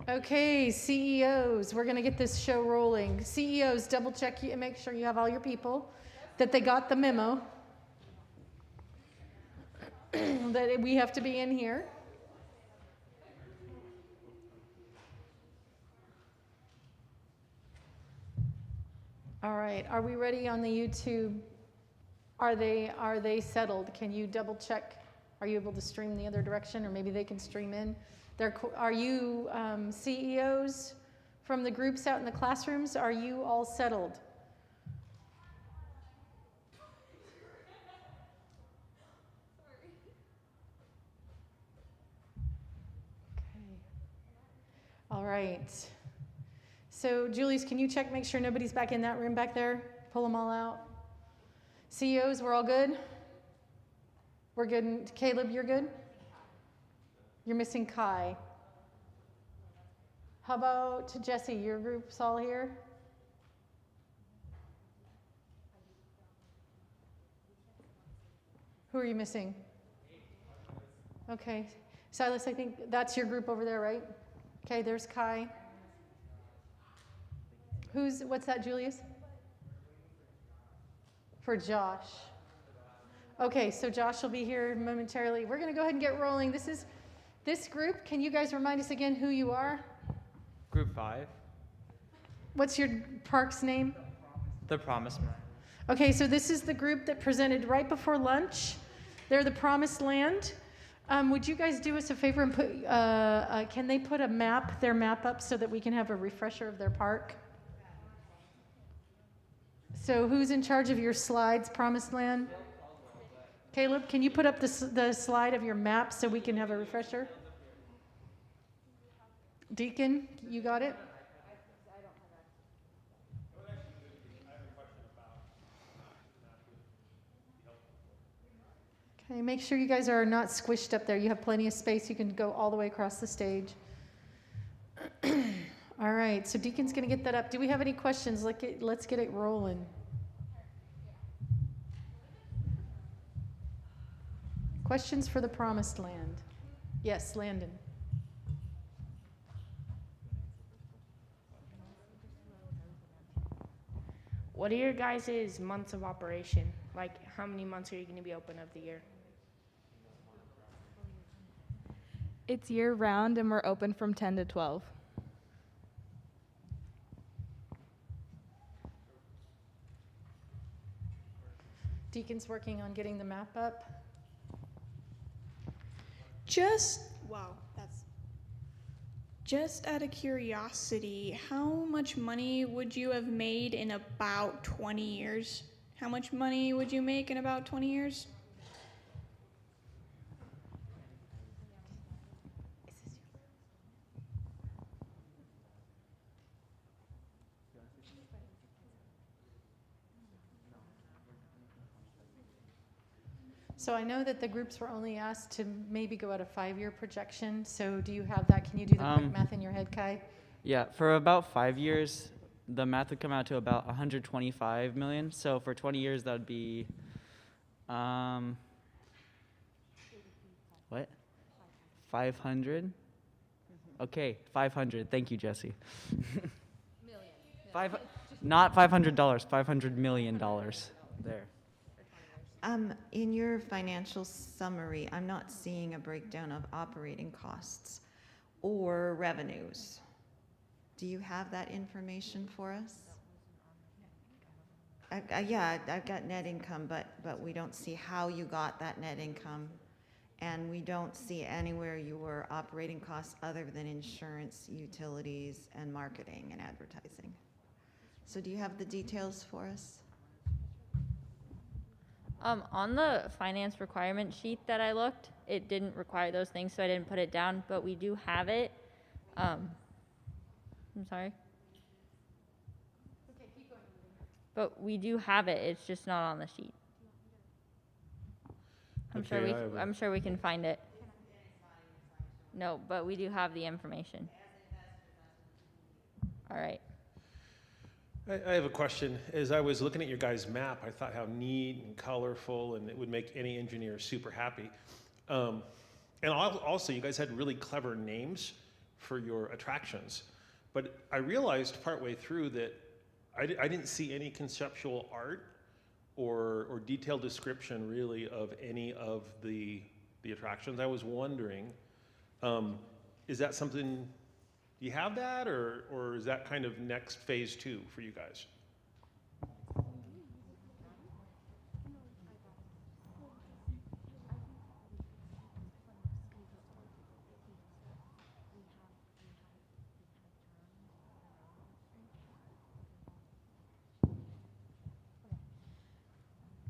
Okay, CEOs, we're going to get this show rolling. CEOs, double check you and make sure you have all your people, that they got the memo, that we have to be in here. All right, are we ready on the YouTube? Are they settled? Can you double check? Are you able to stream the other direction, or maybe they can stream in? Are you CEOs from the groups out in the classrooms? Are you all settled? Okay. All right. So Julius, can you check, make sure nobody's back in that room back there? Pull them all out. CEOs, we're all good? We're good. Caleb, you're good? You're missing Kai. How about Jesse? Your group's all here? Who are you missing? Okay. Silas, I think that's your group over there, right? Okay, there's Kai. What's that, Julius? For Josh. Okay, so Josh will be here momentarily. We're going to go ahead and get rolling. This group, can you guys remind us again who you are? Group 5. What's your park's name? The Promised Land. Okay, so this is the group that presented right before lunch. They're the Promised Land. Would you guys do us a favor and put, can they put their map up so that we can have a refresher of their park? So who's in charge of your slides, Promised Land? Caleb, can you put up the slide of your map so we can have a refresher? Deacon, you got it? Okay, make sure you guys are not squished up there. You have plenty of space. You can go all the way across the stage. All right, so Deacon's going to get that up. Do we have any questions? Let's get it rolling. Questions for the Promised Land? Yes, Landon. What are your guys' months of operation? Like, how many months are you going to be open of the year? It's year round and we're open from 10 to 12. Deacon's working on getting the map up. Just out of curiosity, how much money would you have made in about 20 years? How much money would you make in about 20 years? So I know that the groups were only asked to maybe go at a 5-year projection. So do you have that? Can you do the quick math in your head, Kai? Yeah, for about 5 years, the math would come out to about 125 million. So for 20 years, that would be, what? 500? Okay, 500. Thank you, Jesse. Million. Not $500, $500 million. There. In your financial summary, I'm not seeing a breakdown of operating costs or revenues. Do you have that information for us? Yeah, I've got net income, but we don't see how you got that net income, and we don't see anywhere your operating costs other than insurance, utilities, and marketing and advertising. So do you have the details for us? On the finance requirement sheet that I looked, it didn't require those things, so I didn't put it down, but we do have it. I'm sorry? Okay, keep going. But we do have it, it's just not on the sheet. I'm sure we can find it. No, but we do have the information. All right. I have a question. As I was looking at your guys' map, I thought how neat and colorful, and it would make any engineer super happy. And also, you guys had really clever names for your attractions. But I realized partway through that I didn't see any conceptual art or detailed description really of any of the attractions. I was wondering, is that something, do you have that, or is that kind of next phase 2 for you guys?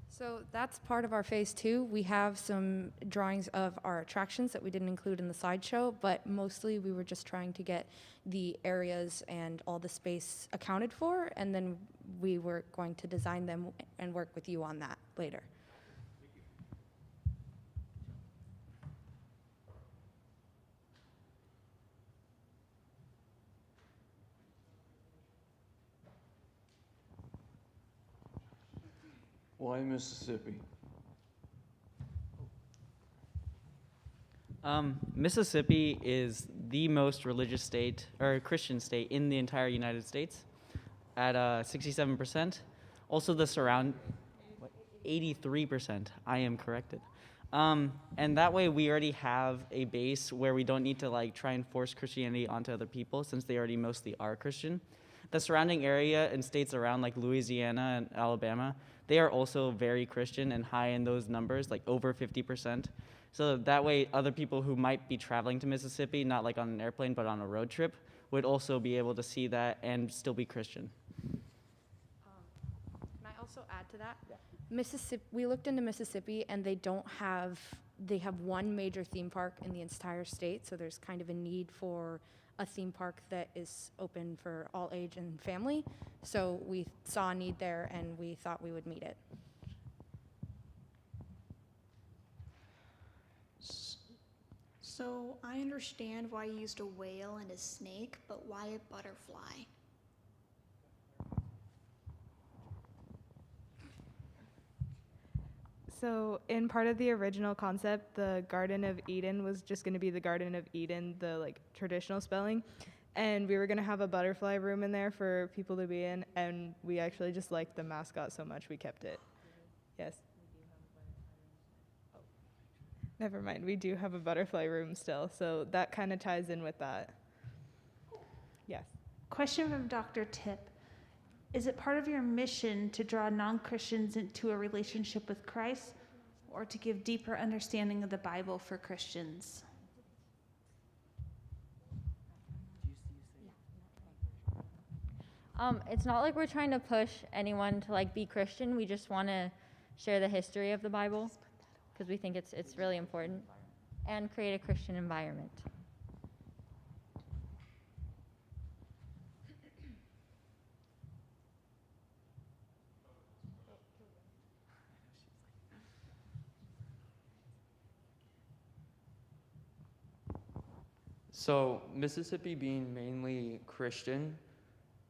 So that's part of our phase 2. We have some drawings of our attractions that we didn't include in the slideshow, but mostly we were just trying to get the areas and all the space accounted for, and then we were going to design them and work with you on that later. Why Mississippi? Mississippi is the most religious state, or Christian state, in the entire United States at 67%. Also the 83%, I am corrected. And that way we already have a base where we don't need to like try and force Christianity onto other people, since they already mostly are Christian. The surrounding area and states around like Louisiana and Alabama, they are also very Christian and high in those numbers, like over 50%. So that way other people who might be traveling to Mississippi, not like on an airplane, but on a road trip, would also be able to see that and still be Christian. Can I also add to that? Yeah. Mississippi, we looked into Mississippi and they have one major theme park in the entire state, so there's kind of a need for a theme park that is open for all age and family. So we saw a need there and we thought we would meet it. So I understand why you used a whale and a snake, but why a butterfly? So in part of the original concept, the Garden of Eden was just going to be the Garden of Eden, the like traditional spelling. And we were going to have a butterfly room in there for people to be in. And we actually just liked the mascot so much, we kept it. Yes. Never mind, we do have a butterfly room still. So that kind of ties in with that. Yes. Question from Dr. Tip. Is it part of your mission to draw non-Christians into a relationship with Christ, or to give deeper understanding of the Bible for Christians? It's not like we're trying to push anyone to like be Christian. We just want to share the history of the Bible because we think it's really important, and create a Christian environment. So Mississippi being mainly Christian,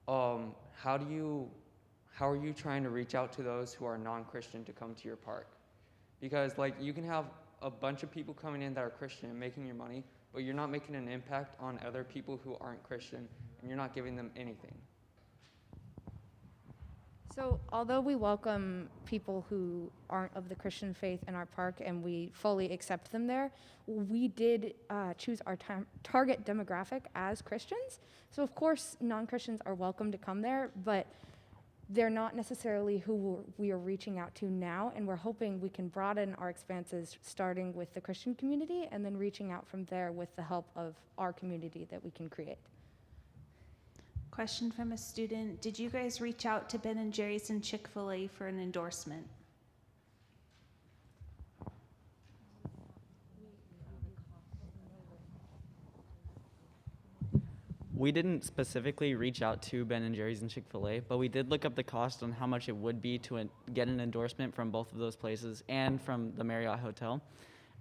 how are you trying to reach out to those who are non-Christian to come to your park? Because like you can have a bunch of people coming in that are Christian and making your money, but you're not making an impact on other people who aren't Christian, and you're not giving them anything. So although we welcome people who aren't of the Christian faith in our park and we fully accept them there, we did choose our target demographic as Christians. So of course non-Christians are welcome to come there, but they're not necessarily who we are reaching out to now, and we're hoping we can broaden our expanses starting with the Christian community and then reaching out from there with the help of our community that we can create. Question from a student. Did you guys reach out to Ben & Jerry's and Chick-fil-A for an endorsement? We didn't specifically reach out to Ben & Jerry's and Chick-fil-A, but we did look up the cost on how much it would be to get an endorsement from both of those places and from the Marriott Hotel.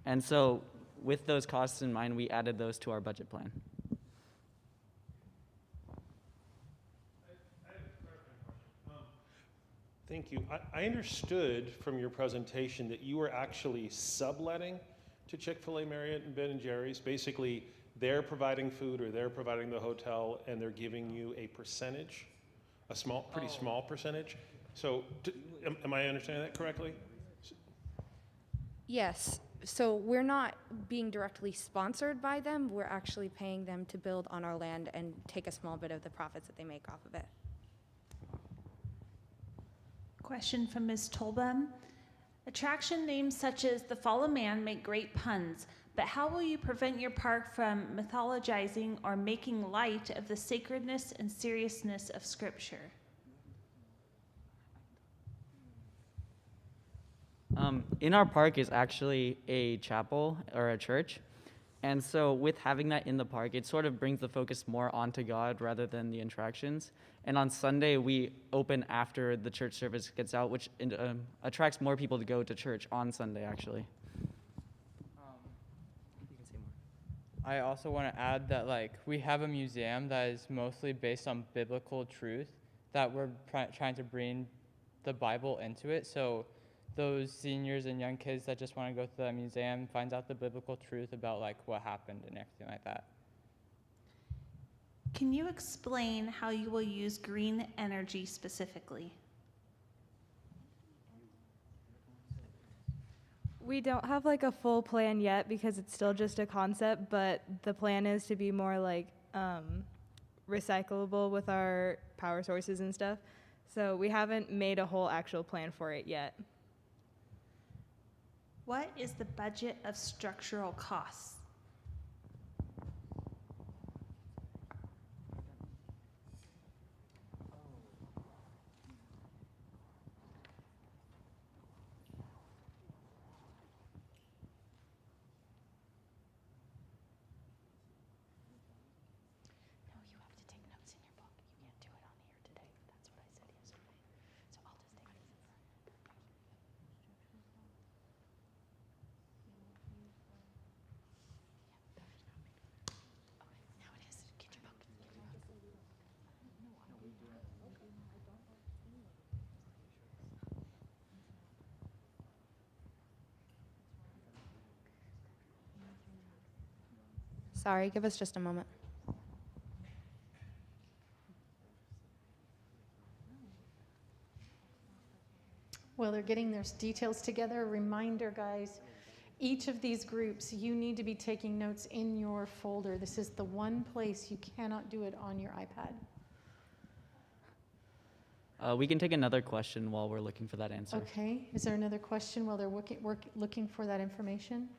And so with those costs in mind, we added those to our budget plan. Thank you. I understood from your presentation that you were actually subletting to Chick-fil-A, Marriott, and Ben & Jerry's. Basically, they're providing food or they're providing the hotel and they're giving you a percentage, a pretty small percentage. So am I understanding that correctly? Yes. So we're not being directly sponsored by them. We're actually paying them to build on our land and take a small bit of the profits that they make off of it. Question from Ms. Tolbaum. Attraction names such as the Fall of Man make great puns, but how will you prevent your park from mythologizing or making light of the sacredness and seriousness of Scripture? In our park is actually a chapel or a church. And so with having that in the park, it sort of brings the focus more onto God rather than the attractions. And on Sunday, we open after the church service gets out, which attracts more people to go to church on Sunday, actually. You can say more. I also want to add that we have a museum that is mostly based on biblical truth, that we're trying to bring the Bible into it. So those seniors and young kids that just want to go to the museum finds out the biblical truth about what happened and everything like that. Can you explain how you will use green energy specifically? We don't have a full plan yet because it's still just a concept, but the plan is to be more recyclable with our power sources and stuff. So we haven't made a whole actual plan for it yet. What is the budget of structural costs? Sorry, give us just a moment. Well, they're getting their details together. A reminder, guys, each of these groups, you need to be taking notes in your folder. This is the one place you cannot do it on your iPad. We can take another question while we're looking for that answer. Okay. Is there another question while they're looking for that information?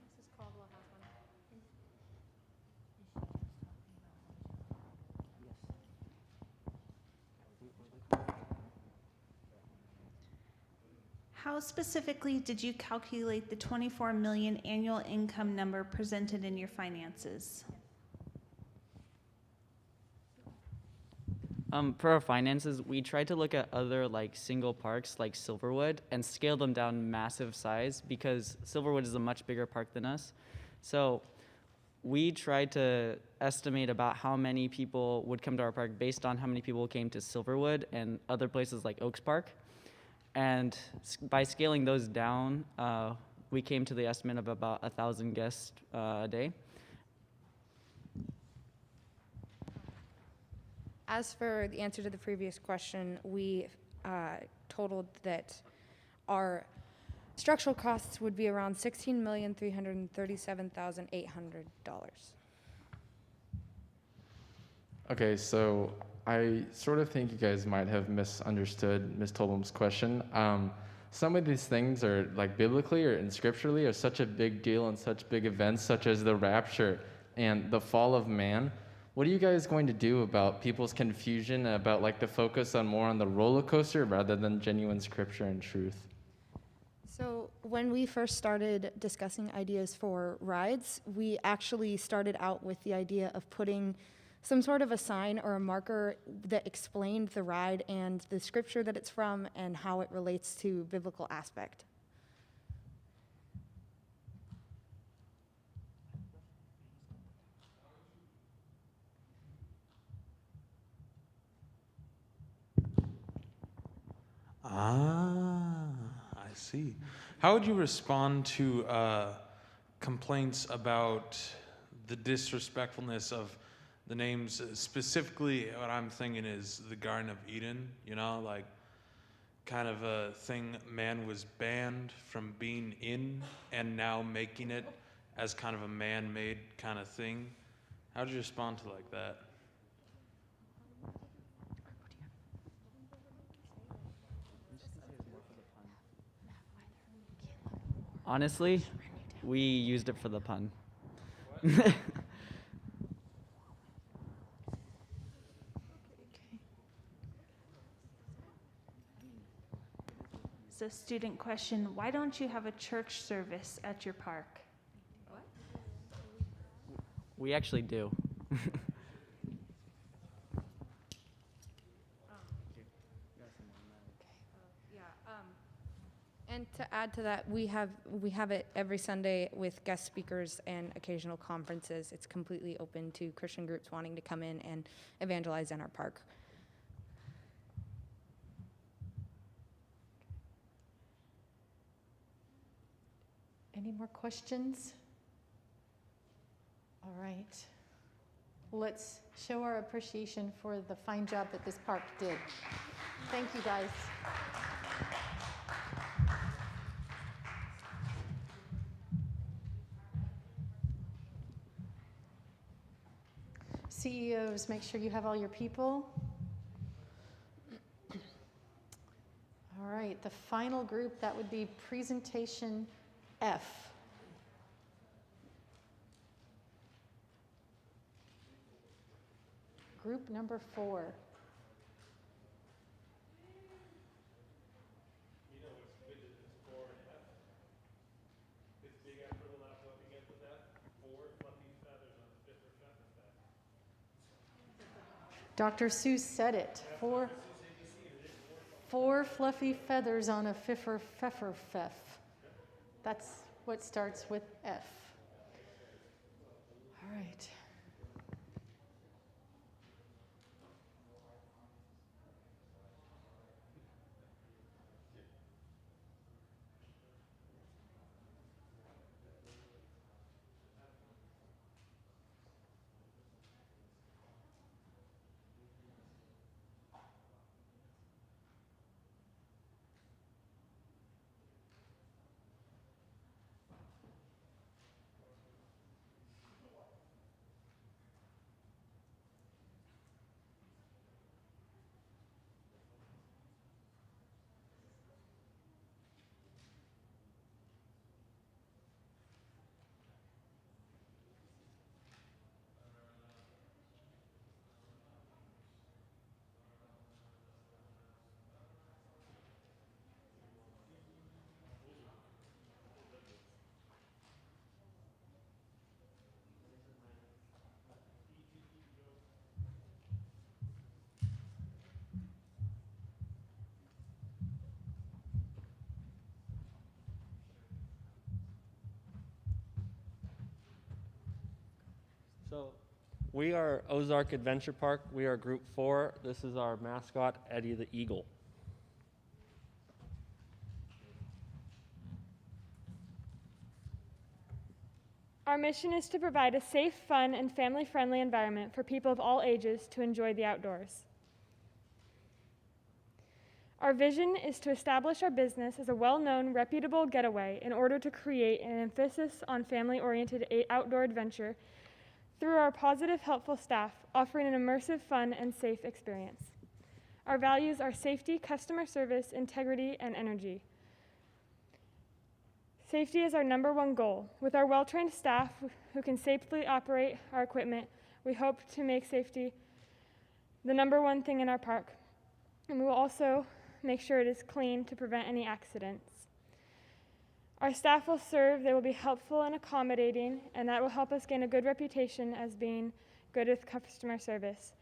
How specifically did you calculate the 24 million annual income number presented in your finances? For our finances, we tried to look at other single parks like Silverwood and scale them down massive size because Silverwood is a much bigger park than us. So we tried to estimate about how many people would come to our park based on how many people came to Silverwood and other places like Oaks Park. And by scaling those down, we came to the estimate of about 1,000 guests a day. As for the answer to the previous question, we totaled that our structural costs would be around $16,337,800. Okay, so I sort of think you guys might have misunderstood Ms. Tolbaum's question. Some of these things are biblically or in scripturally are such a big deal and such big events such as the rapture and the fall of man. What are you guys going to do about people's confusion about the focus on more on the roller coaster rather than genuine scripture and truth? So when we first started discussing ideas for rides, we actually started out with the idea of putting some sort of a sign or a marker that explained the ride and the scripture that it's from and how it relates to biblical aspect. I see. How would you respond to complaints about the disrespectfulness of the names. Specifically, what I'm thinking is the Garden of Eden, you know, like kind of a thing man was banned from being in, and now making it as kind of a man-made kind of thing. How do you respond to like that? Honestly, we used it for the pun. It's a student question. Why don't you have a church service at your park? We actually do. And to add to that, we have it every Sunday with guest speakers and occasional conferences. It's completely open to Christian groups wanting to come in and evangelize in our park. Any more questions? All right. Let's show our appreciation for the fine job that this park did. Thank you, guys. CEOs, make sure you have all your people. All right, the final group, that would be presentation F. Group number 4. You know what's good at this 4 and F? It's big F for the left, what begins with F? 4 fluffy feathers on the fifth or feather fest. Dr. Seuss said it. Four fluffy feathers on a fiffer pfeffer feff. That's what starts with F. All right. So we are Ozark Adventure Park. We are Group 4. This is our mascot, Eddie the Eagle. Our mission is to provide a safe, fun, and family-friendly environment for people of all ages to enjoy the outdoors. Our vision is to establish our business as a well-known, reputable getaway in order to create an emphasis on family-oriented outdoor adventure through our positive, helpful staff, offering an immersive, fun, and safe experience. Our values are safety, customer service, integrity, and energy. Safety is our #1 goal. With our well-trained staff who can safely operate our equipment, we hope to make safety the #1 thing in our park. And we will also make sure it is clean to prevent any accidents. Our staff will serve, they will be helpful and accommodating, and that will help us gain a good reputation as being good with customer service.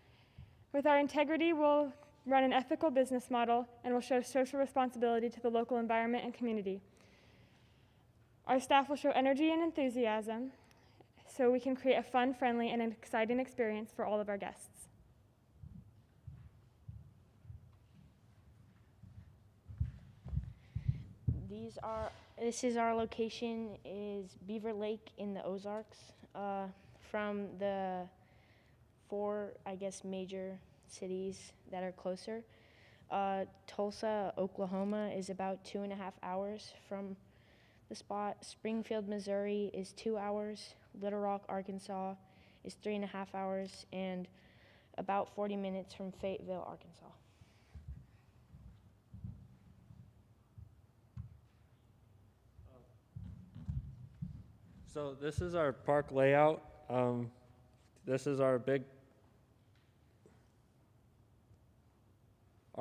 With our integrity, we'll run an ethical business model and will show social responsibility to the local environment and community. Our staff will show energy and enthusiasm so we can create a fun, friendly, and an exciting experience for all of our guests. This is our location is Beaver Lake in the Ozarks. from the 4, I guess, major cities that are closer. Tulsa, Oklahoma is about 2.5 hours from the spot. Springfield, Missouri is 2 hours. Little Rock, Arkansas is 3.5 hours, and about 40 minutes from Fayetteville, Arkansas. So this is our park layout. This is our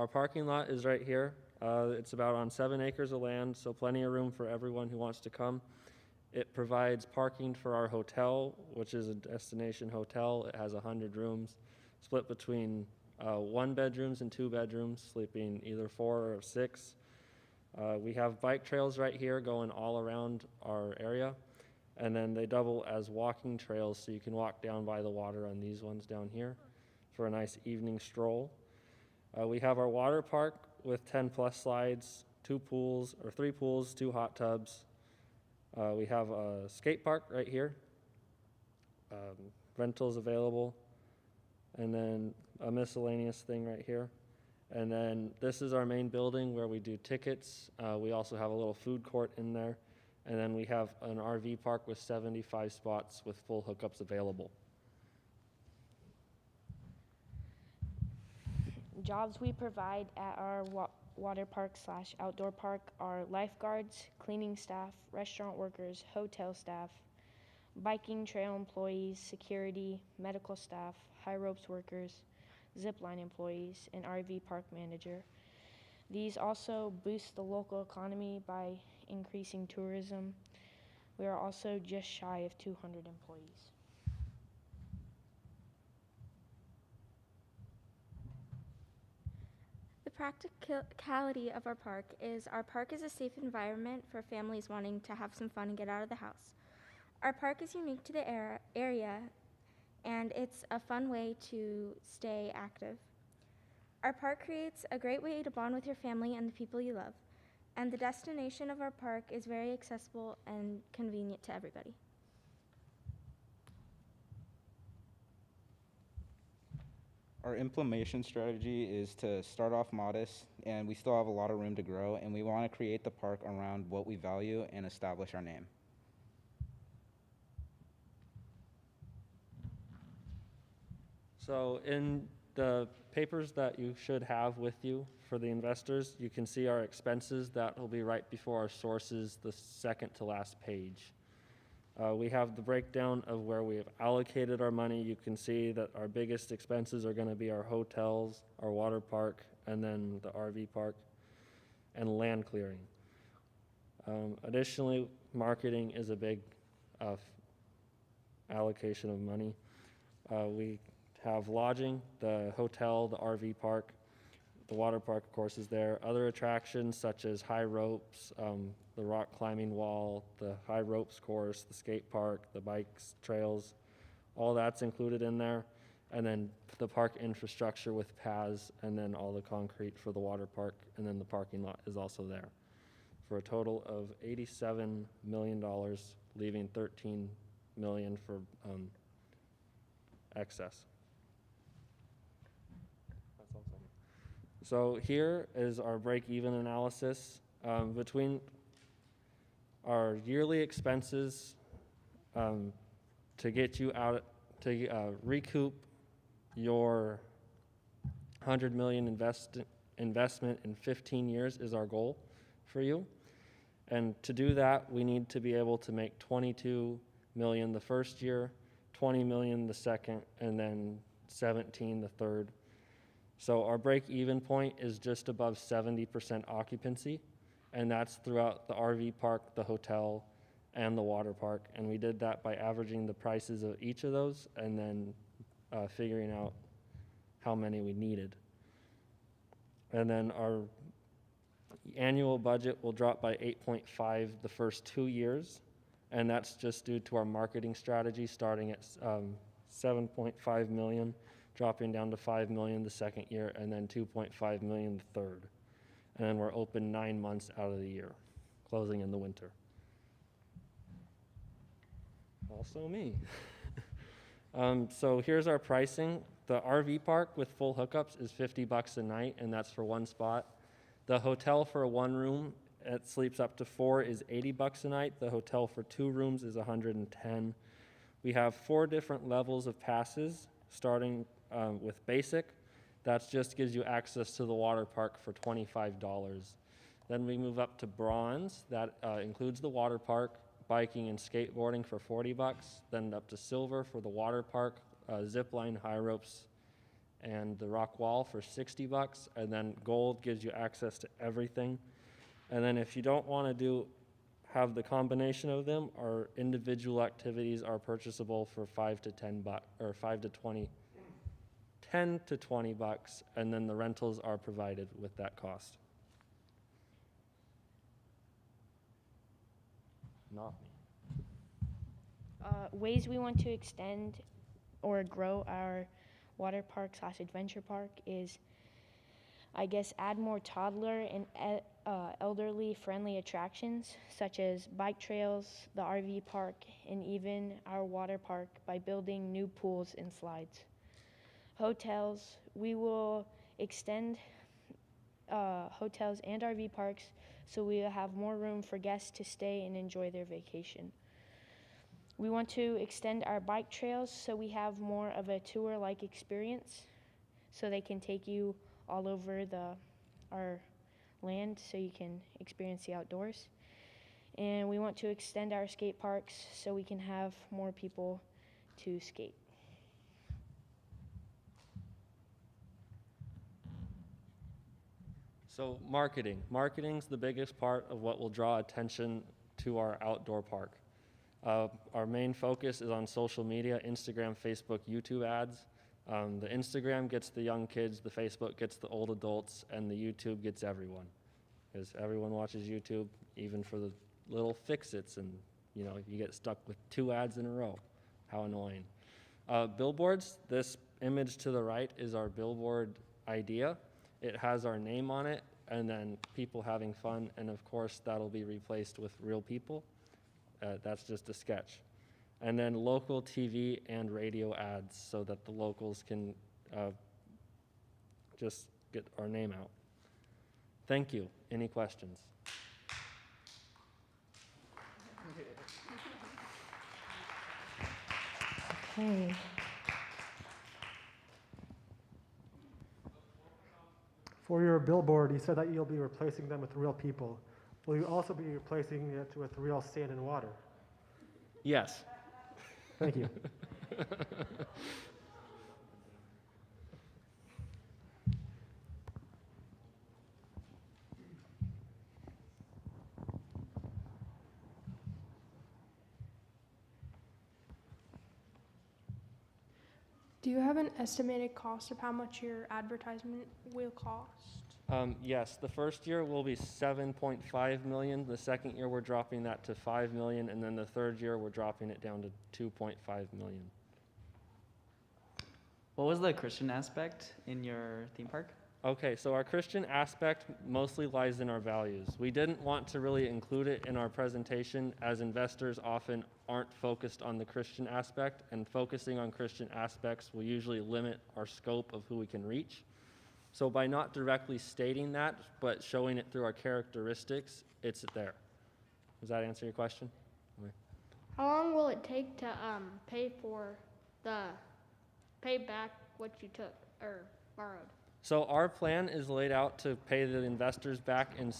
parking lot is right here. It's about on 7 acres of land, so plenty of room for everyone who wants to come. It provides parking for our hotel, which is a destination hotel. It has 100 rooms, split between 1 bedrooms and 2 bedrooms, sleeping either 4 or 6. We have bike trails right here going all around our area, and then they double as walking trails, so you can walk down by the water on these ones down here for a nice evening stroll. We have our water park with 10 plus slides, 3 pools, 2 hot tubs. We have a skate park right here, rentals available, and then a miscellaneous thing right here. And then this is our main building where we do tickets. We also have a little food court in there. And then we have an RV park with 75 spots with full hookups available. Jobs we provide at our water park / outdoor park are lifeguards, cleaning staff, restaurant workers, hotel staff, biking trail employees, security, medical staff, high ropes workers, zip line employees, and RV park manager. These also boost the local economy by increasing tourism. We are also just shy of 200 employees. The practicality of our park is a safe environment for families wanting to have some fun and get out of the house. Our park is unique to the area, and it's a fun way to stay active. Our park creates a great way to bond with your family and the people you love, and the destination of our park is very accessible and convenient to everybody. Our implementation strategy is to start off modest, and we still have a lot of room to grow, and we want to create the park around what we value and establish our name. So in the papers that you should have with you for the investors, you can see our expenses. That will be right before our sources, the second to last page. We have the breakdown of where we have allocated our money. You can see that our biggest expenses are going to be our hotels, our water park, and then the RV park, and land clearing. Additionally, marketing is a big allocation of money. We have lodging, the hotel, the RV park, the water park, of course, is there. Other attractions such as high ropes, the rock climbing wall, the high ropes course, the skate park, the bikes, trails, all that's included in there. And then the park infrastructure with paths, and then all the concrete for the water park, and then the parking lot is also there. For a total of $87 million, leaving $13 million for excess. So here is our break-even analysis. Between our yearly expenses to get you out, to recoup your $100 million investment in 15 years is our goal for you. And to do that, we need to be able to make $22 million the first year, $20 million the second, and then 17 the third. So our break-even point is just above 70% occupancy, and that's throughout the RV park, the hotel, and the water park. And we did that by averaging the prices of each of those and then figuring out how many we needed. And then our annual budget will drop by 8.5 the first 2 years, and that's just due to our marketing strategy starting at 7.5 million, dropping down to 5 million the second year, and then 2.5 million the third. And then we're open 9 months out of the year, closing in the winter. Also me. So here's our pricing. The RV park with full hookups is $50 a night, and that's for one spot. The hotel for a one room, it sleeps up to 4, is $80 a night. The hotel for 2 rooms is $110. We have 4 different levels of passes, starting with basic. That just gives you access to the water park for $25. Then we move up to bronze. That includes the water park, biking and skateboarding for $40. Then up to silver for the water park, zip line, high ropes, and the rock wall for $60. And then gold gives you access to everything. And then if you don't want to have the combination of them, our individual activities are purchasable for $5 to $10 or $5 to $20, $10 to $20, and then the rentals are provided with that cost. Not me. Ways we want to extend or grow our water park / adventure park is, I guess, add more toddler and elderly friendly attractions such as bike trails, the RV park, and even our water park by building new pools and slides. Hotels, we will extend hotels and RV parks so we will have more room for guests to stay and enjoy their vacation. We want to extend our bike trails so we have more of a tour-like experience so they can take you all over our land so you can experience the outdoors. And we want to extend our skate parks so we can have more people to skate. So marketing. Marketing's the biggest part of what will draw attention to our outdoor park. Our main focus is on social media, Instagram, Facebook, YouTube ads. The Instagram gets the young kids, the Facebook gets the old adults, and the YouTube gets everyone. Because everyone watches YouTube, even for the little fix-its, and you get stuck with 2 ads in a row. How annoying. Billboards, this image to the right is our billboard idea. It has our name on it, and then people having fun, and of course that'll be replaced with real people. That's just a sketch. And then local TV and radio ads so that the locals can just get our name out. Thank you. Any questions? Okay. For your billboard, you said that you'll be replacing them with real people. Will you also be replacing it with real sand and water? Yes. Thank you. Do you have an estimated cost of how much your advertisement will cost? Yes, the first year will be $7.5 million. The second year we're dropping that to $5 million, and then the third year we're dropping it down to $2.5 million. What was the Christian aspect in your theme park? Okay, so our Christian aspect mostly lies in our values. We didn't want to really include it in our presentation, as investors often aren't focused on the Christian aspect, and focusing on Christian aspects will usually limit our scope of who we can reach. So by not directly stating that, but showing it through our characteristics, it's there. Does that answer your question? Okay. How long will it take to pay back what you took or borrowed? So our plan is laid out to pay the investors back in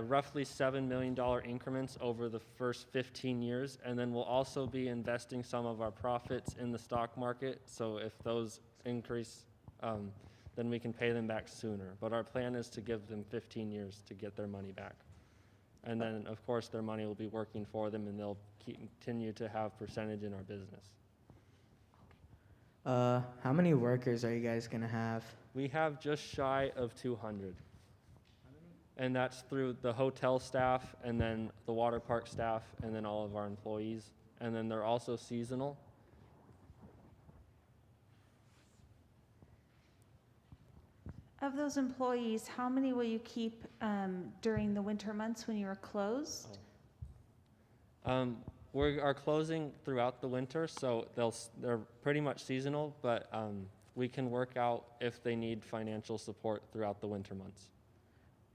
roughly $7 million increments over the first 15 years, and then we'll also be investing some of our profits in the stock market. So if those increase, then we can pay them back sooner. But our plan is to give them 15 years to get their money back. And then, of course, their money will be working for them, and they'll continue to have percentage in our business. How many workers are you guys going to have? We have just shy of 200. And that's through the hotel staff, and then the water park staff, and then all of our employees. And then they're also seasonal. Of those employees, how many will you keep during the winter months when you are closed? We are closing throughout the winter, so they're pretty much seasonal, but we can work out if they need financial support throughout the winter months.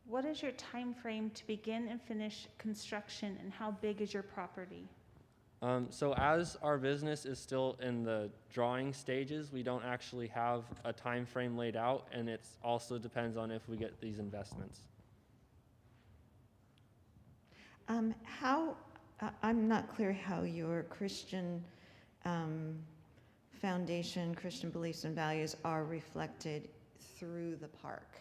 What is your time frame to begin and finish construction, and how big is your property? So as our business is still in the drawing stages, we don't actually have a time frame laid out, and it also depends on if we get these investments. I'm not clear how your Christian foundation, Christian beliefs and values are reflected through the park.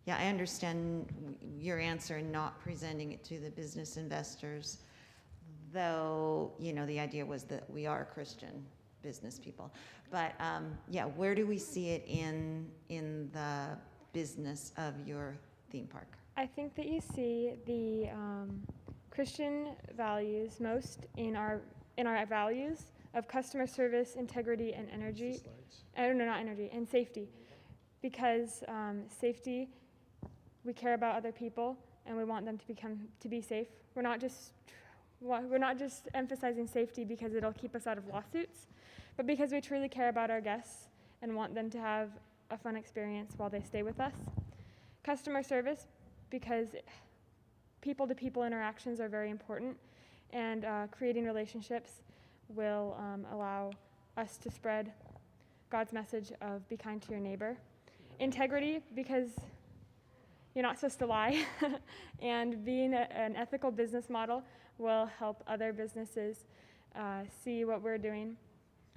Yeah, I understand your answer in not presenting it to the business investors, though, you know, the idea was that we are Christian business people. But yeah, where do we see it in the business of your theme park? I think that you see the Christian values most in our values of customer service, integrity, and energy. Not energy, and safety, because safety. We care about other people, and we want them to be safe. We're not just emphasizing safety because it'll keep us out of lawsuits, but because we truly care about our guests and want them to have a fun experience while they stay with us. Customer service, because people-to-people interactions are very important, and creating relationships will allow us to spread God's message of be kind to your neighbor. Integrity, because you're not supposed to lie, and being an ethical business model will help other businesses see what we're doing,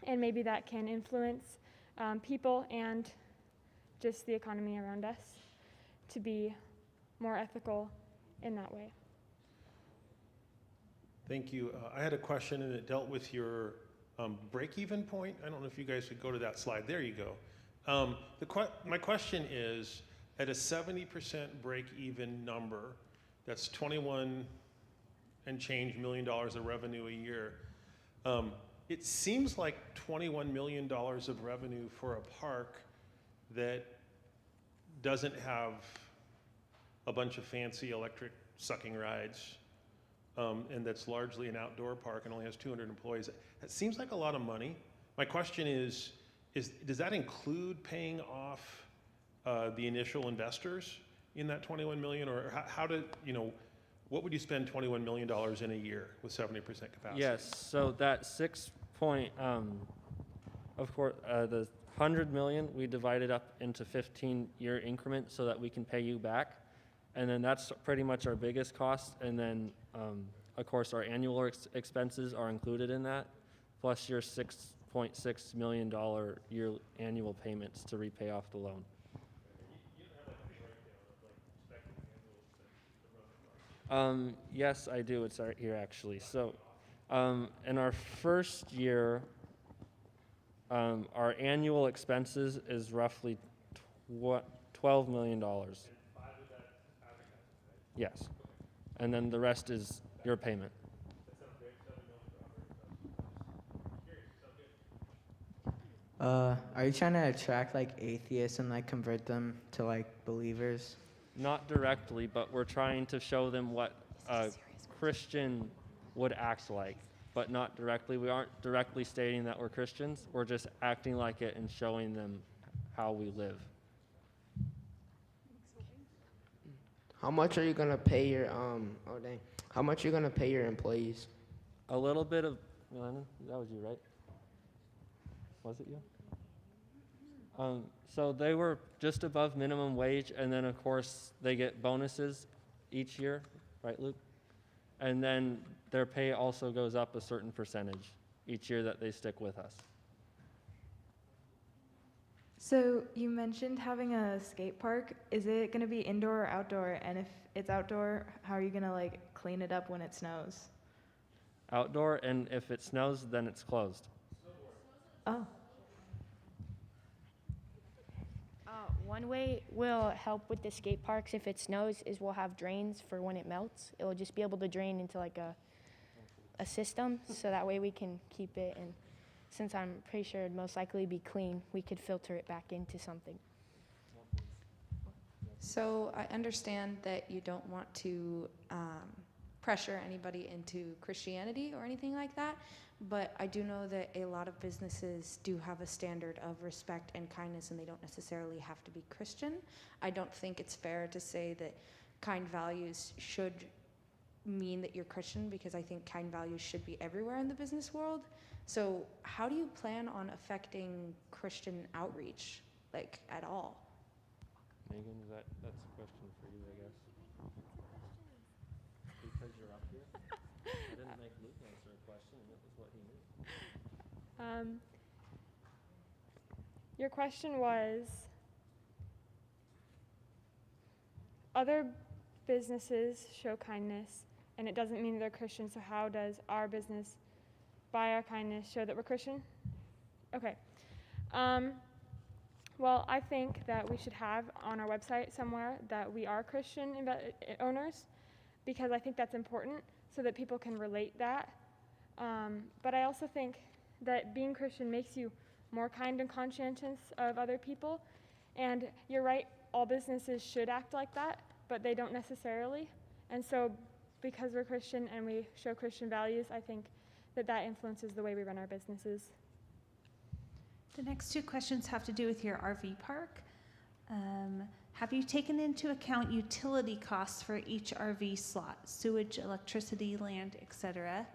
and maybe that can influence people and just the economy around us to be more ethical in that way. Thank you. I had a question, and it dealt with your break-even point. I don't know if you guys could go to that slide. There you go. My question is, at a 70% break-even number, that's 21 and change $1 million of revenue a year. It seems like $21 million of revenue for a park that doesn't have a bunch of fancy electric sucking rides, and that's largely an outdoor park and only has 200 employees. That seems like a lot of money. My question is does that include paying off the initial investors in that 21 million, or what would you spend $21 million in a year with 70% capacity? Yes, so that of course, the 100 million, we divided up into 15-year increments so that we can pay you back. And then that's pretty much our biggest cost. And then, of course, our annual expenses are included in that, plus your $6.6 million year annual payments to repay off the loan. Yes, I do. It's right here, actually. So, in our first year, our annual expenses is roughly $12 million. Yes. And then the rest is your payment. Are you trying to attract like atheists and like convert them to like believers? Not directly, but we're trying to show them what a Christian would act like, but not directly. We aren't directly stating that we're Christians. We're just acting like it and showing them how we live. How much are you gonna pay your How much are you gonna pay your employees? A little bit of Milena, that was you, right? Was it you? So they were just above minimum wage, and then of course they get bonuses each year, right, Luke? And then their pay also goes up a certain percentage each year that they stick with us. So you mentioned having a skate park. Is it going to be indoor or outdoor? And if it's outdoor, how are you going to like clean it up when it snows? Outdoor, and if it snows, then it's closed. Oh. One way we'll help with the skate parks if it snows is we'll have drains for when it melts. It'll just be able to drain into like a system, so that way we can keep it, and since I'm pretty sure it'd most likely be clean, we could filter it back into something. So I understand that you don't want to pressure anybody into Christianity or anything like that, but I do know that a lot of businesses do have a standard of respect and kindness, and they don't necessarily have to be Christian. I don't think it's fair to say that kind values should mean that you're Christian, because I think kind values should be everywhere in the business world. So how do you plan on affecting Christian outreach, like, at all? Megan, that's a question for you, I guess. Because you're up here. I didn't make Luke answer a question, and it was what he knew. Your question was, other businesses show kindness, and it doesn't mean they're Christian, so how does our business, by our kindness, show that we're Christian? Okay. Well, I think that we should have on our website somewhere that we are Christian owners, because I think that's important so that people can relate that. But I also think that being Christian makes you more kind and conscientious of other people. And you're right, all businesses should act like that, but they don't necessarily. And so because we're Christian and we show Christian values, I think that that influences the way we run our businesses. The next two questions have to do with your RV park. Have you taken into account utility costs for each RV slot, sewage, electricity, land, etc.?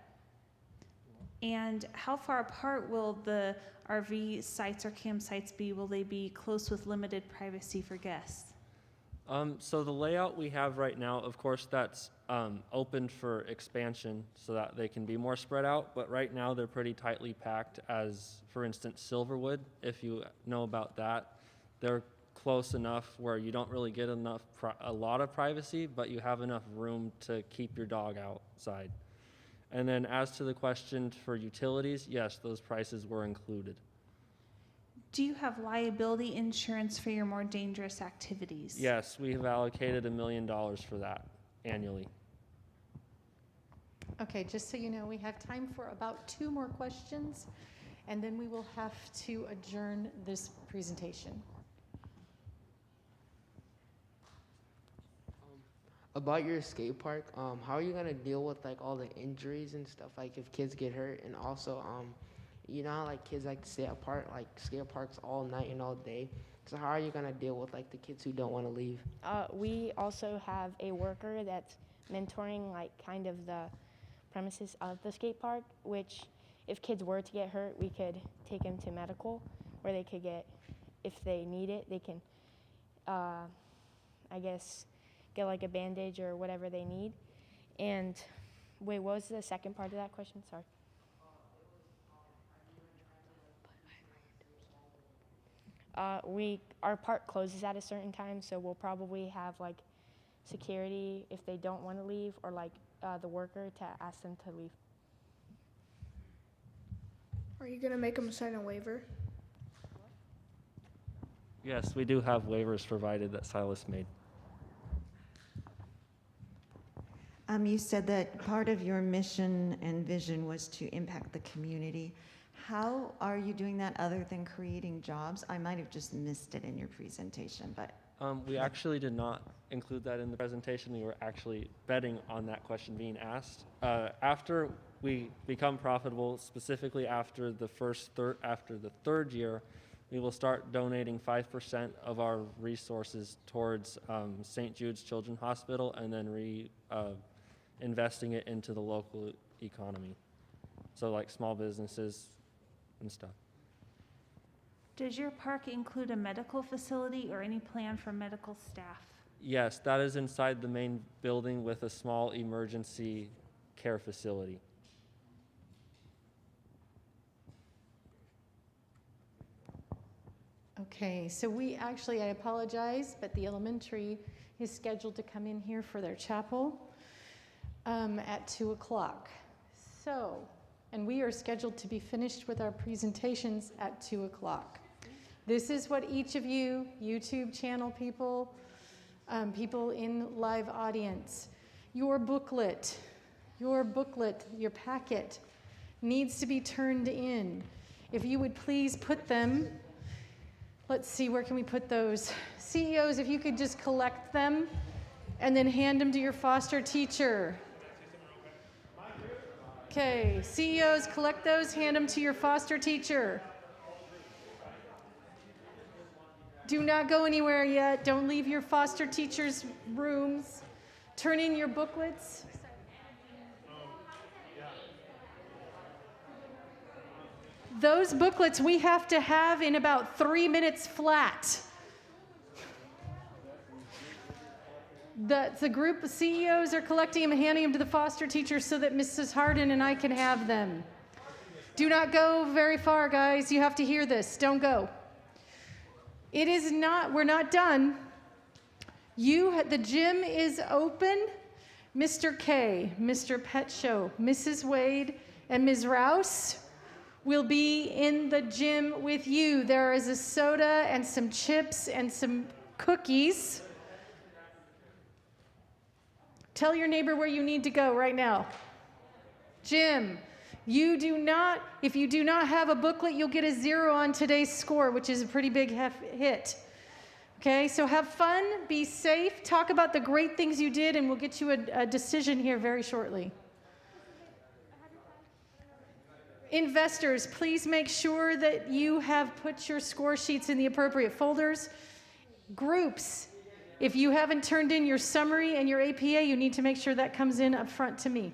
And how far apart will the RV sites or campsites be? Will they be close with limited privacy for guests? So the layout we have right now, of course, that's open for expansion so that they can be more spread out, but right now they're pretty tightly packed as, for instance, Silverwood, if you know about that. They're close enough where you don't really get a lot of privacy, but you have enough room to keep your dog outside. And then as to the question for utilities, yes, those prices were included. Do you have liability insurance for your more dangerous activities? Yes, we have allocated $1 million for that annually. Okay, just so you know, we have time for about 2 more questions, and then we will have to adjourn this presentation. About your skate park, how are you gonna deal with like all the injuries and stuff, like if kids get hurt? And also, you know how like kids like to stay apart, like skate parks all night and all day. So how are you gonna deal with like the kids who don't want to leave? We also have a worker that's mentoring like kind of the premises of the skate park, which if kids were to get hurt, we could take them to medical, where they could get, if they need it, they can, I guess, get like a bandage or whatever they need. And wait, what was the second part of that question? Sorry. Our park closes at a certain time, so we'll probably have like security if they don't want to leave, or like the worker to ask them to leave. Are you gonna make them sign a waiver? Yes, we do have waivers provided that Silas made. You said that part of your mission and vision was to impact the community. How are you doing that other than creating jobs? I might have just missed it in your presentation, but. We actually did not include that in the presentation. We were actually betting on that question being asked. After we become profitable, specifically after the third year, we will start donating 5% of our resources towards St. Jude's Children's Hospital, and then investing it into the local economy. So like small businesses and stuff. Does your park include a medical facility or any plan for medical staff? Yes, that is inside the main building with a small emergency care facility. Okay, so I apologize, but the elementary is scheduled to come in here for their chapel at 2 o'clock. So, and we are scheduled to be finished with our presentations at 2 o'clock. This is what each of you, YouTube channel people, people in live audience, your booklet, your packet needs to be turned in. If you would please put them, let's see, where can we put those? CEOs, if you could just collect them and then hand them to your foster teacher. Okay, CEOs, collect those, hand them to your foster teacher. Do not go anywhere yet. Don't leave your foster teacher's rooms. Turn in your booklets. Those booklets we have to have in about 3 minutes flat. The group of CEOs are collecting them and handing them to the foster teachers so that Mrs. Harden and I can have them. Do not go very far, guys. You have to hear this. Don't go. We're not done. The gym is open. Mr. K, Mr. Pet Show, Mrs. Wade, and Ms. Rouse will be in the gym with you. There is a soda and some chips and some cookies. Tell your neighbor where you need to go right now. Gym. If you do not have a booklet, you'll get a 0 on today's score, which is a pretty big hit. Okay, so have fun, be safe, talk about the great things you did, and we'll get you a decision here very shortly. Investors, please make sure that you have put your score sheets in the appropriate folders. Groups, if you haven't turned in your summary and your APA, you need to make sure that comes in up front to me.